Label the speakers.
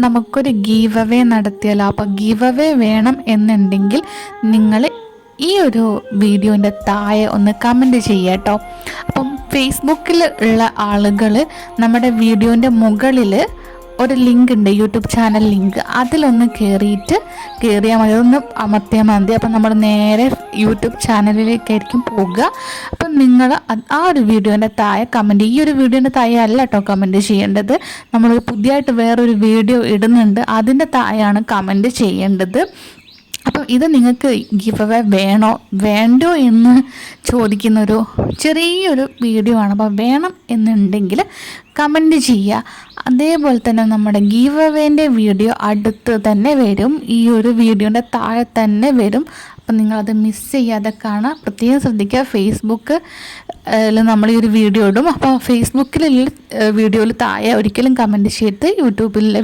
Speaker 1: നമുക്കൊരു give away നടത്തിയാലോ? അപ്പോൾ give away വേണം എന്നുണ്ടെങ്കിൽ നിങ്ങൾ ഈ ഒരു വീഡിയോൻ്റെ താഴെ ഒന്ന് കമൻറ്റ് ചെയ്യുക കേട്ടോ. അപ്പം ഫേസ്ബുക്കിൽ ഉള്ള ആളുകൾ നമ്മുടെ വീഡിയോൻ്റെ മുകളിൽ ഒരു ലിങ്ക് ഉണ്ട്, യൂട്യൂബ് ചാനൽ ലിങ്ക്. അതിലൊന്ന് കയറിയാൽ മതി, ഒന്ന് അമർത്തിയാൽ മതി. അപ്പം നമ്മൾ നേരെ യൂട്യൂബ് ചാനലിലേക്കായിരിക്കും പോകുക. അപ്പം നിങ്ങൾ ആ ഒരു വീഡിയോൻ്റെ താഴെ കമൻറ്റ്, ഈ ഒരു വീഡിയോൻ്റെ താഴെ അല്ല കേട്ടോ കമൻറ്റ് ചെയ്യേണ്ടത്. നമ്മൾ പുതിയതായിട്ട് വേറൊരു വീഡിയോ ഇടുന്നുണ്ട്, അതിൻ്റെ താഴെയാണ് കമൻറ്റ് ചെയ്യേണ്ടത്. അപ്പം ഇത് നിങ്ങൾക്ക് ഗിവ് അവേ വേണോ വേണ്ടോ എന്ന് ചോദിക്കുന്നൊരു ചെറിയൊരു വീഡിയോ ആണ്. അപ്പോൾ വേണം എന്നുണ്ടെങ്കിൽ കമൻറ്റ് ചെയ്യുക. അതേപോലെ തന്നെ നമ്മുടെ ഗിവ് അവേൻ്റെ വീഡിയോ അടുത്ത് തന്നെ വരും, ഈ ഒരു വീഡിയോൻ്റെ താഴെ തന്നെ വരും. അപ്പം നിങ്ങളത് മിസ് ചെയ്യാതെ കാണാം. പ്രത്യേകം ശ്രദ്ധിക്കുക, ഫേസ്ബുക്ക് നമ്മൾ ഈ ഒരു വീഡിയോ ഇടും. അപ്പോൾ ഫേസ്ബുക്കിലുള്ള വീഡിയോയിൽ താഴെ ഒരിക്കലും കമൻറ്റ് ചെയ്ത് യൂട്യൂബിലെ